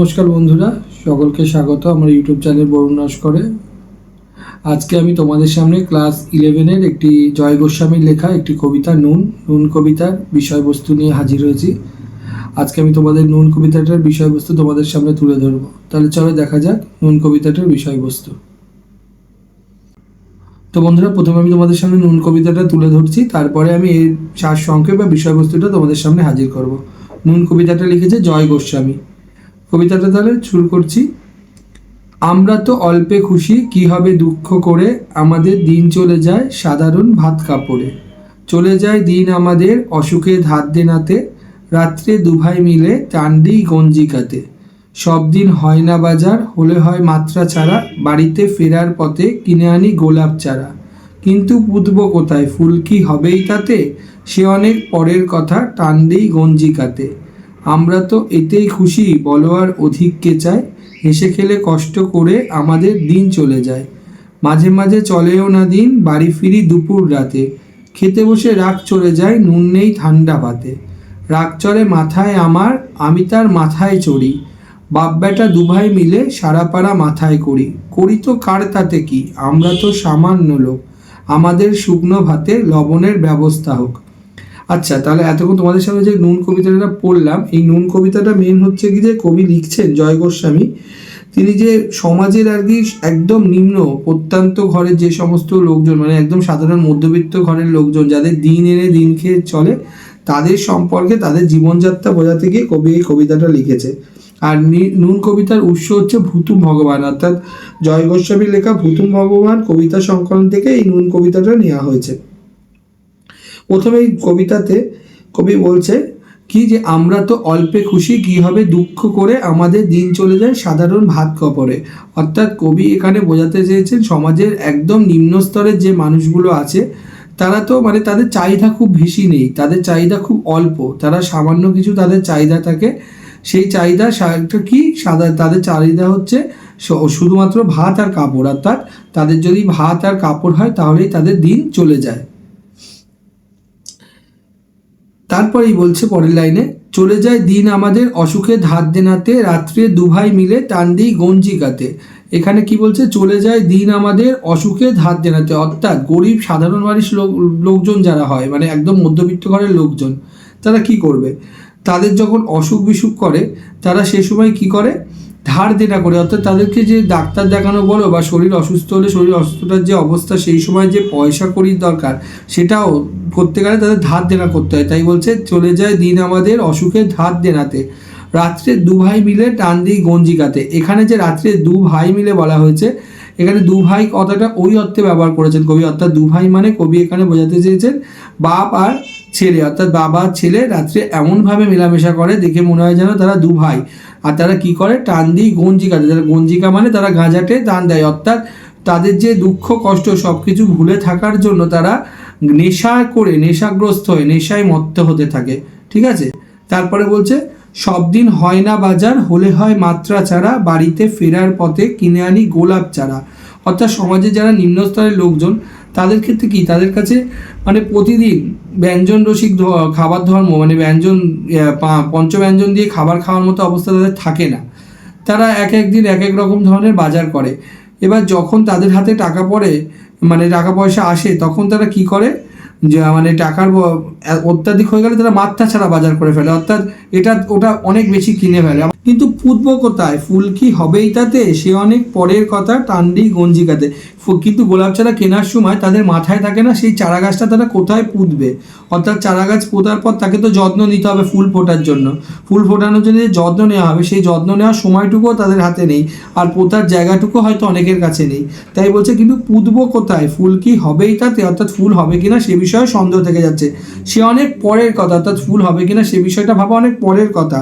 নমস্কার বন্ধুরা, সকলকে স্বাগত আমার ইউটিউব চ্যানেল বরুণ নস্করে। আজকে আমি তোমাদের সামনে ক্লাস 11-এর একটি জয় গোস্বামীর লেখা একটি কবিতা নুন কবিতার বিষয়বস্তু নিয়ে হাজির হয়েছি। আজকে আমি তোমাদের নুন কবিতাটার বিষয়বস্তু তোমাদের সামনে তুলে ধরবো। তাহলে চলো দেখা যাক নুন কবিতাটার বিষয়বস্তু। তো বন্ধুরা, প্রথমে আমি তোমাদের সামনে নুন কবিতাটা তুলে ধরছি, তারপরে আমি এর সারসংক্ষেপ বা বিষয়বস্তুটা তোমাদের সামনে হাজির করব। নুন কবিতাটা লিখেছে জয় গোস্বামী। কবিতাটা তাহলে শুরু করছি। আমরা তো অল্পে খুশি, কি হবে দুঃখ করে, আমাদের দিন চলে যায় সাধারণ ভাত কাপড়ে। চলে যায় দিন আমাদের অসুখে ধার দেনাতে, রাত্রে দুভাই মিলে টান্ডি গঞ্জিকাতে। সব দিন হয় না বাজার, হলে হয় মাত্রা ছাড়া, বাড়িতে ফেরার পথে কিনে আনি গোলাপ চারা। কিন্তু পুঁতব কোথায়, ফুল কি হবেই তাতে, সে অনেক পরের কথা, টান্ডি গঞ্জিকাতে। আমরা তো এতেই খুশি, বলো আর অধিক কে চায়, হেসে খেলে কষ্ট করে আমাদের দিন চলে যায়। মাঝে মাঝে চলেও না দিন, বাড়ি ফিরি দুপুর রাতে, খেতে বসে রাগ চলে যায়, নুন নেই ঠান্ডা ভাতে। রাগ চড়ে মাথায় আমার, আমি তার মাথায় চড়ি, বাপ বেটা দুভাই মিলে সারা পাড়া মাথায় করি। করি তো কার তাতে কি, আমরা তো সামান্য লোক, আমাদের শুকনো ভাতে লবণের ব্যবস্থা হোক। আচ্ছা, তাহলে এতক্ষণ তোমাদের সামনে যে নুন কবিতাটা পড়লাম, এই নুন কবিতাটা মেন হচ্ছে কি যে কবি লিখছেন জয় গোস্বামী, তিনি যে সমাজের আর কি একদম নিম্ন প্রত্যন্ত ঘরের যে সমস্ত লোকজন, মানে একদম সাধারণ মধ্যবিত্ত ঘরের লোকজন যাদের দিন এনে দিন খেয়ে চলে, তাদের সম্পর্কে তাদের জীবনযাত্রা বোঝাতে গিয়ে কবি এই কবিতাটা লিখেছে। আর নুন কবিতার উৎস হচ্ছে ভুতুম ভগবান, অর্থাৎ জয় গোস্বামীর লেখা ভুতুম ভগবান কবিতা সংকলন থেকে এই নুন কবিতাটা নেওয়া হয়েছে। প্রথমে এই কবিতাতে কবি বলছে কি যে আমরা তো অল্পে খুশি, কি হবে দুঃখ করে, আমাদের দিন চলে যায় সাধারণ ভাত কাপড়ে। অর্থাৎ কবি এখানে বোঝাতে চেয়েছেন সমাজের একদম নিম্ন স্তরের যে মানুষগুলো আছে, তারা তো মানে তাদের চাহিদা খুব বেশি নেই, তাদের চাহিদা খুব অল্প, তারা সামান্য কিছু তাদের চাহিদা থাকে। সেই চাহিদা কি তাদের চাহিদা হচ্ছে শুধুমাত্র ভাত আর কাপড়, অর্থাৎ তাদের যদি ভাত আর কাপড় হয় তাহলেই তাদের দিন চলে যায়। তারপরেই বলছে পরের লাইনে, চলে যায় দিন আমাদের অসুখে ধার দেনাতে, রাত্রে দুভাই মিলে টান দিই গঞ্জিকাতে। এখানে কি বলছে, চলে যায় দিন আমাদের অসুখে ধার দেনাতে, অর্থাৎ গরিব সাধারণ বাড়ির লোকজন যারা হয়, মানে একদম মধ্যবিত্ত ঘরের লোকজন, তারা কি করবে, তাদের যখন অসুখ বিসুখ করে, তারা সে সময় কি করে, ধার দেনা করে, অর্থাৎ তাদেরকে যে ডাক্তার দেখানো বলো বা শরীর অসুস্থ হলে শরীর অসুস্থতার যে অবস্থা, সেই সময় যে পয়সা কড়ির দরকার, সেটাও করতে গেলে তাদের ধার দেনা করতে হয়। তাই বলছে চলে যায় দিন আমাদের অসুখে ধার দেনাতে, রাত্রে দু ভাই মিলে টান দিই গঞ্জিকাতে। এখানে যে রাত্রে দু ভাই মিলে বলা হয়েছে, এখানে দু ভাই কথাটা ওই অর্থে ব্যবহার করেছেন কবি, অর্থাৎ দু ভাই মানে কবি এখানে বোঝাতে চেয়েছেন বাপ আর ছেলে, অর্থাৎ বাবা আর ছেলে রাত্রে এমনভাবে মেলামেশা করে দেখে মনে হয় যেন তারা দু ভাই। আর তারা কি করে, টান দিই গঞ্জিকাতে, তারা গঞ্জিকা মানে তারা গাঁজাটে টান দেয়, অর্থাৎ তাদের যে দুঃখ কষ্ট সব কিছু ভুলে থাকার জন্য তারা নেশা করে, নেশাগ্রস্ত হয়ে নেশায় মত্ত হতে থাকে। ঠিক আছে, তারপরে বলছে সব দিন হয় না বাজার, হলে হয় মাত্রা ছাড়া, বাড়িতে ফেরার পথে কিনে আনি গোলাপ চারা। অর্থাৎ সমাজে যারা নিম্ন স্তরের লোকজন, তাদের ক্ষেত্রে কি, তাদের কাছে মানে প্রতিদিন ব্যঞ্জন রসিক খাবার ধর্ম, মানে ব্যঞ্জন পঞ্চব্যঞ্জন দিয়ে খাবার খাওয়ার মতো অবস্থা তাদের থাকে না। তারা এক এক দিন এক এক রকম ধরনের বাজার করে। এবার যখন তাদের হাতে টাকা পড়ে, মানে টাকা পয়সা আসে, তখন তারা কি করে, যে মানে টাকার অত্যাধিক হয়ে গেলে তারা মাত্রা ছাড়া বাজার করে ফেলে, অর্থাৎ এটা ওটা অনেক বেশি কিনে ফেলে। কিন্তু পুঁতবো কোথায়, ফুল কি হবেই তাতে, সে অনেক পরের কথা, টান্ডি গঞ্জিকাতে। কিন্তু গোলাপ চারা কেনার সময় তাদের মাথায় থাকে না সেই চারা গাছটা তারা কোথায় পুঁতবে। অর্থাৎ চারা গাছ পোঁতার পর তাকে তো যত্ন নিতে হবে ফুল ফোটার জন্য, ফুল ফোটানোর জন্য যে যত্ন নেওয়া হবে, সেই যত্ন নেওয়ার সময়টুকুও তাদের হাতে নেই, আর পোঁতার জায়গাটুকু হয়তো অনেকের কাছে নেই। তাই বলছে কিন্তু পুঁতবো কোথায়, ফুল কি হবেই তাতে, অর্থাৎ ফুল হবে কিনা সে বিষয়ে সন্দেহ থেকে যাচ্ছে। সে অনেক পরের কথা, অর্থাৎ ফুল হবে কিনা সে বিষয়টা ভাবা অনেক পরের কথা।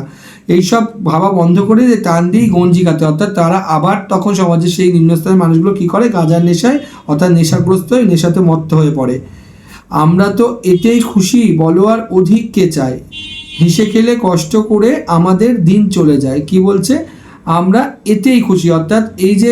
এইসব ভাবা বন্ধ করে যে টান দিই গঞ্জিকাতে, অর্থাৎ তারা আবার তখন সমাজের সেই নিম্নস্তরের মানুষগুলো কি করে, গাঁজার নেশায় অর্থাৎ নেশাগ্রস্ত হয়ে নেশাতে মত্ত হয়ে পড়ে। আমরা তো এতেই খুশি, বলো আর অধিক কে চায়, হেসে খেলে কষ্ট করে আমাদের দিন চলে যায়। কি বলছে, আমরা এতেই খুশি, অর্থাৎ এই যে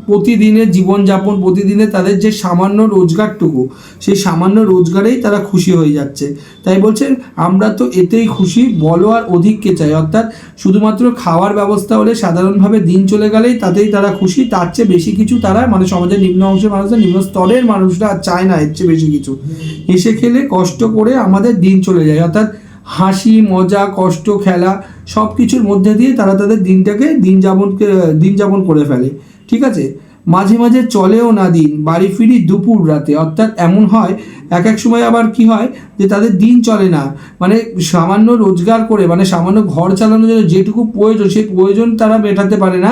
প্রতিদিনের জীবনযাপন, প্রতিদিনে তাদের যে সামান্য রোজগারটুকু, সেই সামান্য রোজগারেই তারা খুশি হয়ে যাচ্ছে। তাই বলছে আমরা তো এতেই খুশি, বলো আর অধিককে চাই। অর্থাৎ শুধুমাত্র খাওয়ার ব্যবস্থা হলে, সাধারণভাবে দিন চলে গেলেই তাতেই তারা খুশি, তার চেয়ে বেশি কিছু তারা মানে সমাজের নিম্ন অংশের মানুষরা, নিম্ন স্তরের মানুষরা আর চায় না এর চেয়ে বেশি কিছু। হেসে খেলে কষ্ট করে আমাদের দিন চলে যায়। অর্থাৎ হাসি মজা কষ্ট খেলা সব কিছুর মধ্যে দিয়ে তারা তাদের দিনটাকে দিন যাপন করে ফেলে। ঠিক আছে, মাঝে মাঝে চলেও না দিন, বাড়ি ফিরি দুপুর রাতে। অর্থাৎ এমন হয় এক এক সময় আবার কি হয় যে তাদের দিন চলে না, মানে সামান্য রোজগার করে, মানে সামান্য ঘর চালানোর জন্য যেটুকু প্রয়োজন সেই প্রয়োজন তারা মেটাতে পারে না।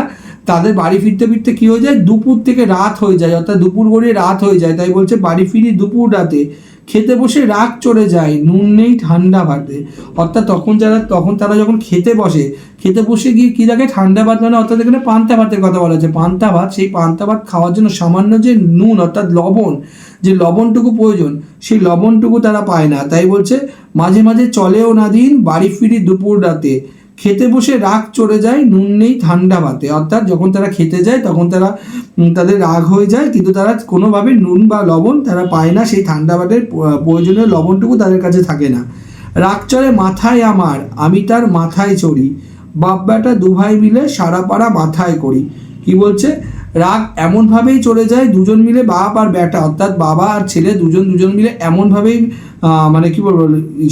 তাদের বাড়ি ফিরতে ফিরতে কী হয়ে যায়, দুপুর থেকে রাত হয়ে যায়, অর্থাৎ দুপুর গড়িয়ে রাত হয়ে যায়। তাই বলছে বাড়ি ফিরি দুপুর রাতে, খেতে বসে রাগ চড়ে যায়, নুন নেই ঠান্ডা ভাতে। অর্থাৎ তখন তারা যখন খেতে বসে গিয়ে কী দেখে, ঠান্ডা ভাত, মানে অর্থাৎ এখানে পান্তা ভাতের কথা বলা হচ্ছে। পান্তা ভাত, সেই পান্তা ভাত খাওয়ার জন্য সামান্য যে নুন অর্থাৎ লবণ, যে লবণটুকু প্রয়োজন সেই লবণটুকু তারা পায় না। তাই বলছে মাঝে মাঝে চলেও না দিন, বাড়ি ফিরি দুপুর রাতে, খেতে বসে রাগ চড়ে যায়, নুন নেই ঠান্ডা ভাতে। অর্থাৎ যখন তারা খেতে যায় তখন তাদের রাগ হয়ে যায়, কিন্তু তারা কোনোভাবে নুন বা লবণ তারা পায় না, সেই ঠান্ডা ভাতের প্রয়োজনীয় লবণটুকু তাদের কাছে থাকে না। রাগ চড়ে মাথায় আমার, আমি তার মাথায় চড়ি, বাপ বেটা দুভাই মিলে সারা পাড়া মাথায় করি। কি বলছে, রাগ এমনভাবেই চলে যায়, দুজন মিলে বাপ আর বেটা অর্থাৎ বাবা আর ছেলে দুজন মিলে এমনভাবেই মানে কি বলবো,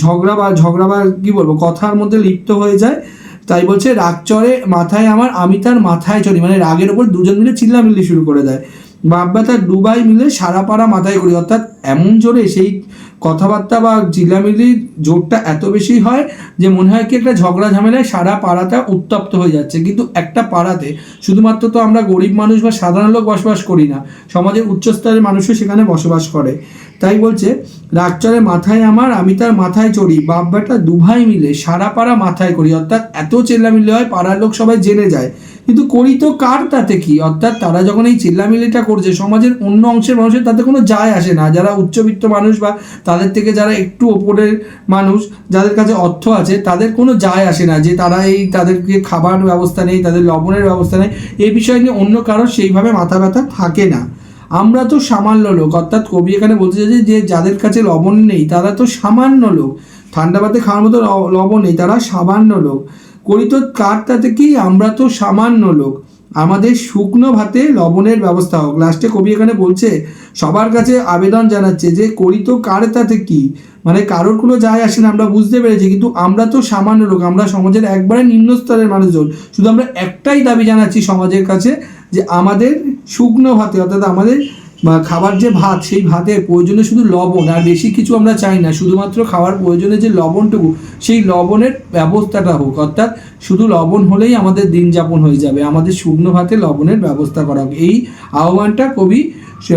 ঝগড়া বা কি বলবো কথার মধ্যে লিপ্ত হয়ে যায়। তাই বলছে রাগ চড়ে মাথায় আমার, আমি তার মাথায় চড়ি, মানে রাগের ওপর দুজন মিলে চিল্লামিল্লি শুরু করে দেয়। বাপ বেটা দুবাই মিলে সারা পাড়া মাথায় করি। অর্থাৎ এমন জোরে সেই কথাবার্তা বা চিল্লামিল্লির জোরটা এত বেশি হয় যে মনে হয় কি একটা ঝগড়া ঝামেলায় সারা পাড়াটা উত্তপ্ত হয়ে যাচ্ছে। কিন্তু একটা পাড়াতে শুধুমাত্র তো আমরা গরিব মানুষ বা সাধারণ লোক বসবাস করি না, সমাজের উচ্চস্তরের মানুষও সেখানে বসবাস করে। তাই বলছে রাগ চড়ে মাথায় আমার, আমি তার মাথায় চড়ি, বাপ বেটা দুভাই মিলে সারা পাড়া মাথায় করি। অর্থাৎ এত চিল্লামিল্লি হয় পাড়ার লোক সবাই জেনে যায়, কিন্তু করি তো কার তাতে কি। অর্থাৎ তারা যখন এই চিল্লামিল্লিটা করছে সমাজের অন্য অংশের মানুষের তাতে কোনো যায় আসে না। যারা উচ্চবিত্ত মানুষ বা তাদের থেকে যারা একটু ওপরের মানুষ, যাদের কাছে অর্থ আছে, তাদের কোনো যায় আসে না যে তাদেরকে খাবার ব্যবস্থা নেই, তাদের লবণের ব্যবস্থা নেই, এই বিষয় নিয়ে অন্য কারোর সেইভাবে মাথা ব্যথা থাকে না। আমরা তো সামান্য লোক, অর্থাৎ কবি এখানে বলতে চাইছে যে যাদের কাছে লবণ নেই তারা তো সামান্য লোক, ঠান্ডা ভাতে খাওয়ার মতো লবণ নেই, তারা সামান্য লোক। করি তো কার তাতে কি, আমরা তো সামান্য লোক, আমাদের শুকনো ভাতে লবণের ব্যবস্থা হোক। লাস্টে কবি এখানে বলছে সবার কাছে আবেদন জানাচ্ছে যে করি তো কার তাতে কি, মানে কারোর কোনো যায় আসে না, আমরা বুঝতে পেরেছি, কিন্তু আমরা তো সামান্য লোক, আমরা সমাজের একবারে নিম্ন স্তরের মানুষজন। শুধু আমরা একটাই দাবি জানাচ্ছি সমাজের কাছে যে আমাদের শুকনো ভাতে অর্থাৎ আমাদের খাবার যে ভাত, সেই ভাতের প্রয়োজনে শুধু লবণ, আর বেশি কিছু আমরা চাই না, শুধুমাত্র খাওয়ার প্রয়োজনে যে লবণটুকু সেই লবণের ব্যবস্থাটা হোক। অর্থাৎ শুধু লবণ হলেই আমাদের দিন যাপন হয়ে যাবে, আমাদের শুকনো ভাতে লবণের ব্যবস্থা করা হোক। এই আহ্বানটা কবি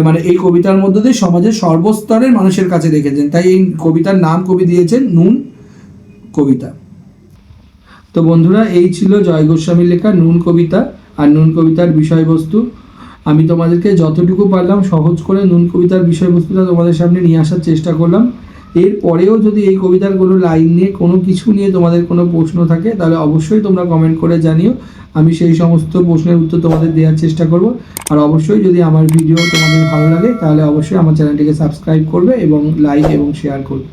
মানে এই কবিতার মধ্যে দিয়ে সমাজের সর্বস্তরের মানুষের কাছে রেখেছেন। তাই এই কবিতার নাম কবি দিয়েছেন নুন কবিতা। তো বন্ধুরা, এই ছিল জয় গোস্বামীর লেখা নুন কবিতা। আর নুন কবিতার বিষয়বস্তু আমি তোমাদেরকে যতটুকু পারলাম সহজ করে নুন কবিতার বিষয়বস্তুটা তোমাদের সামনে নিয়ে আসার চেষ্টা করলাম। এরপরেও যদি এই কবিতার কোনো লাইন নিয়ে কোনো কিছু নিয়ে তোমাদের কোনো প্রশ্ন থাকে তাহলে অবশ্যই তোমরা কমেন্ট করে জানিও, আমি সেই সমস্ত প্রশ্নের উত্তর তোমাদের দেওয়ার চেষ্টা করব। আর অবশ্যই যদি আমার ভিডিও তোমাদের ভালো লাগে তাহলে অবশ্যই আমার চ্যানেলটিকে সাবস্ক্রাইব করবে এবং লাইক এবং শেয়ার করবে।